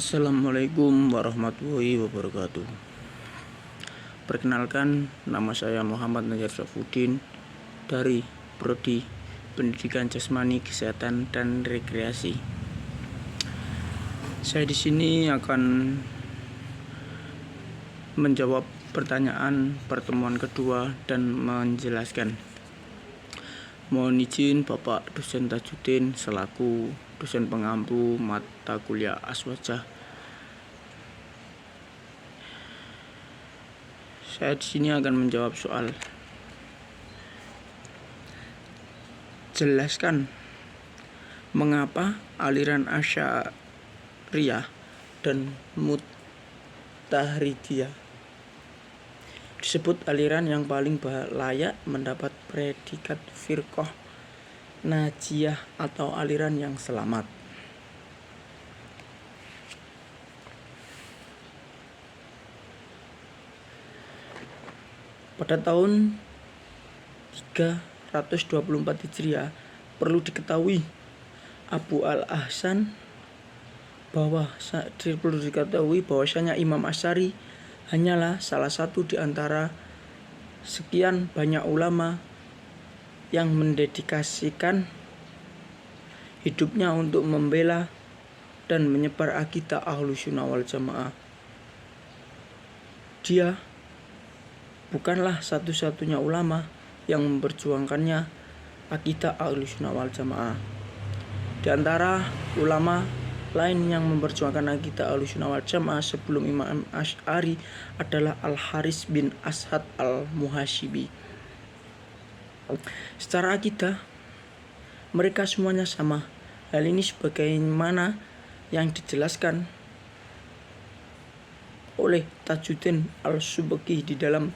Assalamualaikum warahmatullahi wabarakatuh. Perkenalkan, nama saya Muhammad Najar Syafuddin dari Prodi Pendidikan Jasmani, Kesehatan dan Rekreasi. Saya di sini akan menjawab pertanyaan pertemuan kedua dan menjelaskan. Mohon izin Bapak Dosen Tajuddin selaku dosen pengampu mata kuliah Aswajah. Saya di sini akan menjawab soal. Jelaskan mengapa aliran Asy'ariyah dan Mutaridiyah disebut aliran yang paling layak mendapat predikat firqah najiyah atau aliran yang selamat. Pada tahun 324 Hijriah perlu diketahui bahwasanya Imam Asy'ari hanyalah salah satu di antara sekian banyak ulama yang mendedikasikan hidupnya untuk membela dan menyebar akidah Ahlussunnah wal Jamaah. Dia bukanlah satu-satunya ulama yang memperjuangkannya akidah Ahlussunnah wal Jamaah. Di antara ulama lain yang memperjuangkan akidah Ahlussunnah wal Jamaah sebelum Imam Asy'ari adalah Al-Haris bin Ashad Al-Muhasibi. Secara akidah mereka semuanya sama. Hal ini sebagaimana yang dijelaskan oleh Tajuddin Al-Subki di dalam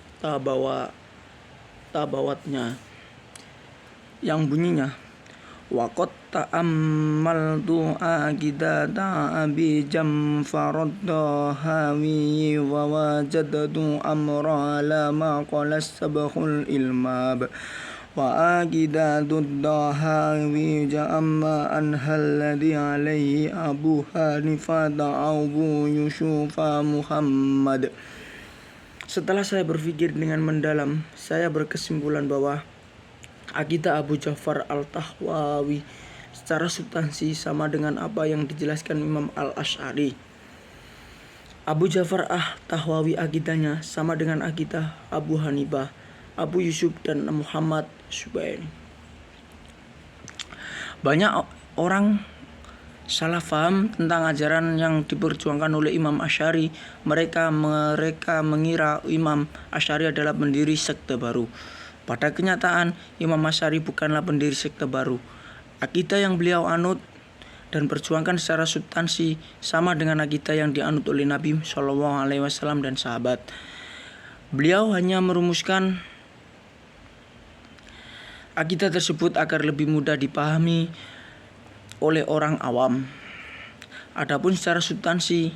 tabawatnya yang bunyinya waqad ta'ammaltu aqidata Abi Jamfarad Dahawi wa wajadtu amra ala ma qala sabahul ilmab wa aqidatu Dahawi ja'amma anhalladhi alaihi Abu Hanifah Abu Yusuf Muhammad. Setelah saya berpikir dengan mendalam, saya berkesimpulan bahwa akidah Abu Ja'far Al-Tahwawi secara substansi sama dengan apa yang dijelaskan Imam Al-Asy'ari. Abu Ja'far Al-Tahwawi akidahnya sama dengan akidah Abu Hanifah, Abu Yusuf dan Muhammad Subaini. Banyak orang salah faham tentang ajaran yang diperjuangkan oleh Imam Asy'ari. Mereka mengira Imam Asy'ari adalah pendiri sekte baru. Pada kenyataan, Imam Asy'ari bukanlah pendiri sekte baru. Akidah yang beliau anut dan perjuangkan secara substansi sama dengan akidah yang dianut oleh Nabi SAW dan sahabat. Beliau hanya merumuskan akidah tersebut agar lebih mudah dipahami oleh orang awam. Adapun secara substansi,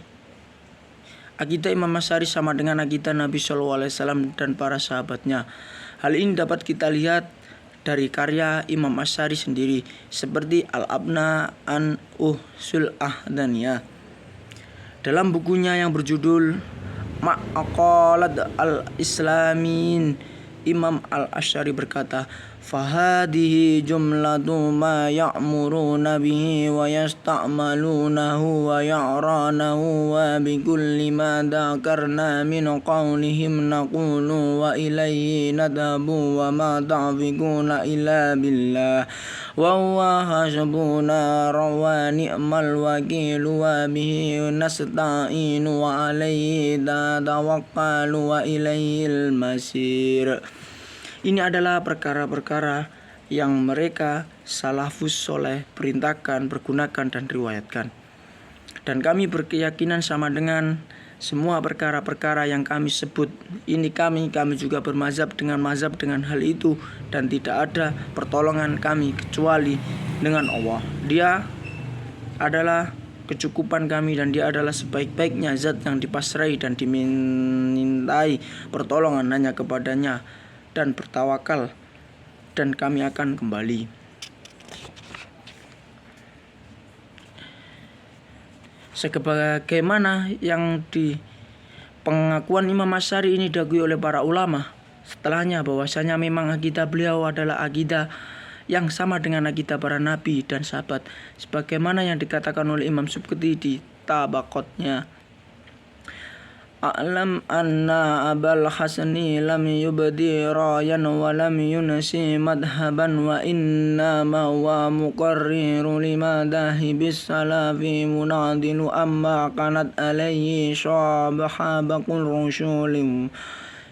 akidah Imam Asy'ari sama dengan akidah Nabi SAW dan para sahabatnya. Hal ini dapat kita lihat dari karya Imam Asy'ari sendiri, seperti Al-Abna an Usul Ahdaniyah. Dalam bukunya yang berjudul Ma'aqalat al-Islamin, Imam Al-Asy'ari berkata, "Fahadihi jumlatu ma ya'muruna bihi wa yasta'malunahu wa ya'ranahu wa bikulli ma dhakarna min qawlihim naqulu wa ilayhi nadhabu wa ma ta'fiquna illa billah wa huwa hasbuna wa ni'mal wakilu wa bihi nasta'inu wa alayhi natawakkalu wa ilayhil masir." Ini adalah perkara-perkara yang mereka salafus soleh perintahkan, pergunakan dan riwayatkan. Dan kami berkeyakinan sama dengan semua perkara-perkara yang kami sebut. Ini kami juga bermazhab dengan hal itu, dan tidak ada pertolongan kami kecuali dengan Allah. Dia adalah kecukupan kami dan dia adalah sebaik-baiknya zat yang dipasrai dan dimintai pertolongan hanya kepadanya dan bertawakal, dan kami akan kembali. Sebagaimana yang di pengakuan Imam Asy'ari ini diakui oleh para ulama setelahnya, bahwasanya memang akidah beliau adalah akidah yang sama dengan akidah para nabi dan sahabat, sebagaimana yang dikatakan oleh Imam Subkiti di Tabaqatnya. A'lam anna Abul Hasani lam yubdi rayan wa lam yunsi madhaban wa inna ma wa muqarriru lima dahi bis salafi munadilu amma kanat alayhi sahabaqul rusulim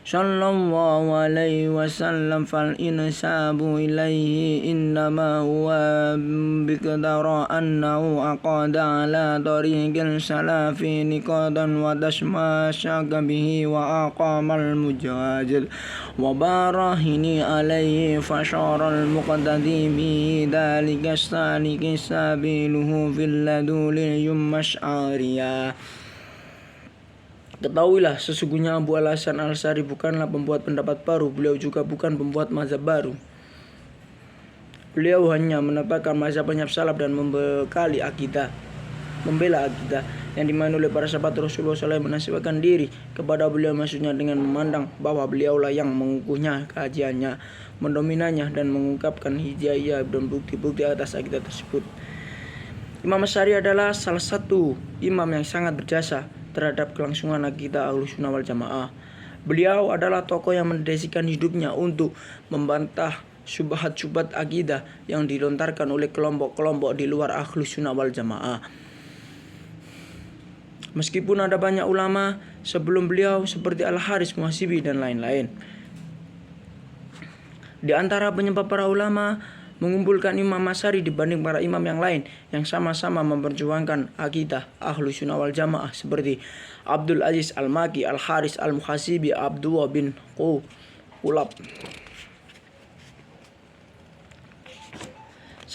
sallallahu alaihi wasallam fal insabu ilaihi innama huwa biqdara annahu aqada ala tariqil salafi niqadan wa tashmasaka bihi wa aqamal mujahid wa barahini alaihi fasharal muqtadi bihi dhalika saliki sabiluhu fil ladulil yumash'ariyah. Ketahuilah, sesungguhnya Abu Al-Hasan Al-Asy'ari bukanlah pembuat pendapat baru. Beliau juga bukan pembuat mazhab baru. Beliau hanya menetapkan mazhab-mazhab salaf dan membela akidah yang dimana oleh para sahabat Rasulullah SAW menasibkan diri kepada beliau, maksudnya dengan memandang bahwa beliaulah yang mengukuhnya, kajiannya, mendominannya, dan mengungkapkan hidayah dan bukti-bukti atas akidah tersebut. Imam Asy'ari adalah salah satu imam yang sangat berjasa terhadap kelangsungan akidah Ahlussunnah wal Jamaah. Beliau adalah tokoh yang mendedikasikan hidupnya untuk membantah syubhat-syubhat akidah yang dilontarkan oleh kelompok-kelompok di luar Ahlussunnah wal Jamaah. Meskipun ada banyak ulama sebelum beliau seperti Al-Haris Muhasibi dan lain-lain. Di antara penyebab para ulama mengumpulkan Imam Asy'ari dibanding para imam yang lain yang sama-sama memperjuangkan akidah Ahlussunnah wal Jamaah seperti Abdul Aziz Al-Maki, Al-Haris Al-Muhasibi, Abdullah bin Qulab.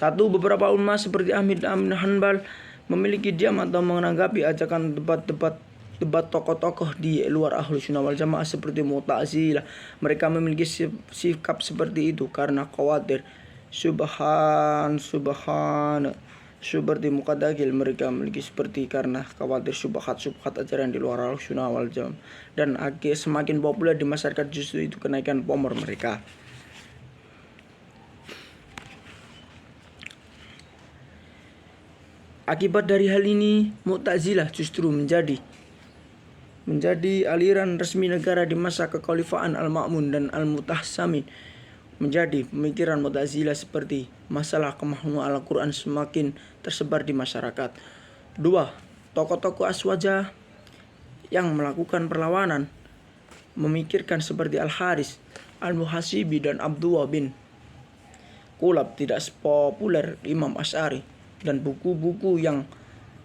Beberapa ulama seperti Ahmad bin Hanbal memiliki diam atau menanggapi ajakan debat tokoh-tokoh di luar Ahlussunnah wal Jamaah seperti Mu'tazilah. Mereka memiliki sikap seperti itu karena khawatir seperti Muqaddagil, mereka memiliki seperti karena khawatir syubhat ajaran di luar Ahlussunnah wal Jamaah, dan semakin populer di masyarakat justru itu kenaikan pamor mereka. Akibat dari hal ini, Mu'tazilah justru menjadi aliran resmi negara di masa kekhalifahan Al-Ma'mun dan Al-Mutahsamin. Menjadi pemikiran Mu'tazilah seperti masalah kemahaman Al-Quran semakin tersebar di masyarakat. 2. Tokoh-tokoh aswaja yang melakukan perlawanan memikirkan seperti Al-Haris Al-Muhasibi dan Abdullah bin Qulab tidak sepopuler Imam Asy'ari, dan buku-buku yang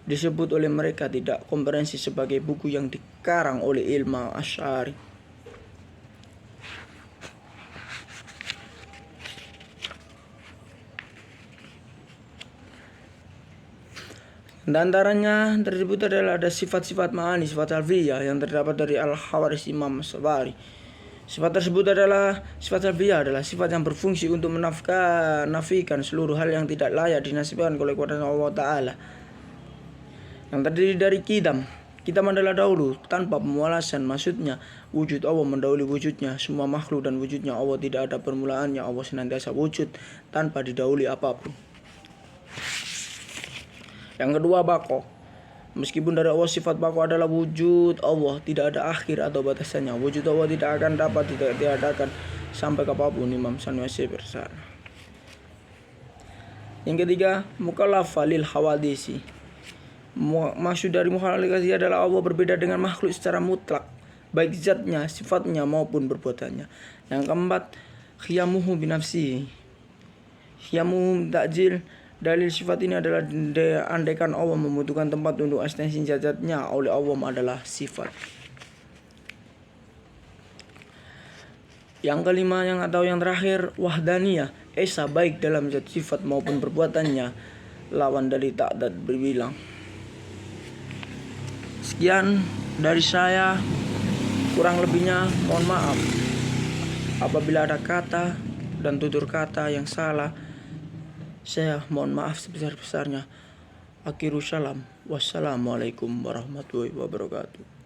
disebut oleh mereka tidak komprehensif sebagai buku yang dikarang oleh Imam Asy'ari. Di antaranya tersebut adalah ada sifat-sifat ma'ani, sifat alfiyah yang terdapat dari Al-Hawaris Imam Sabari. Sifat tersebut adalah sifat alfiyah adalah sifat yang berfungsi untuk menafikan seluruh hal yang tidak layak dinasibkan oleh kuasa Allah Ta'ala, yang terdiri dari qidam. Qidam adalah dahulu tanpa pemulasan, maksudnya wujud Allah mendahului wujudnya semua makhluk, dan wujudnya Allah tidak ada permulaannya. Allah senantiasa wujud tanpa didahului apapun. Yang kedua, baqo. Meskipun dari Allah sifat baqo adalah wujud Allah tidak ada akhir atau batasannya. Wujud Allah tidak akan dapat diadakan sampai kapanpun. Imam Sanusi bersana. Yang ketiga, mukallaf lil hawadisi. Maksud dari mukhalafah adalah Allah berbeda dengan makhluk secara mutlak, baik zatnya, sifatnya maupun perbuatannya. Yang keempat, khiyamuhu binafsihi. Khiyamuhu ta'jil. Dalil sifat ini adalah andaikan Allah membutuhkan tempat untuk ekstensi zatnya, oleh Allah adalah sifat. Yang kelima yang terakhir, wahdaniyah, esa baik dalam zat sifat maupun perbuatannya, lawan dari ta'dad berbilang. Sekian dari saya, kurang lebihnya mohon maaf apabila ada kata dan tutur kata yang salah. Saya mohon maaf sebesar-besarnya. Akhiru salam. Wassalamualaikum warahmatullahi wabarakatuh.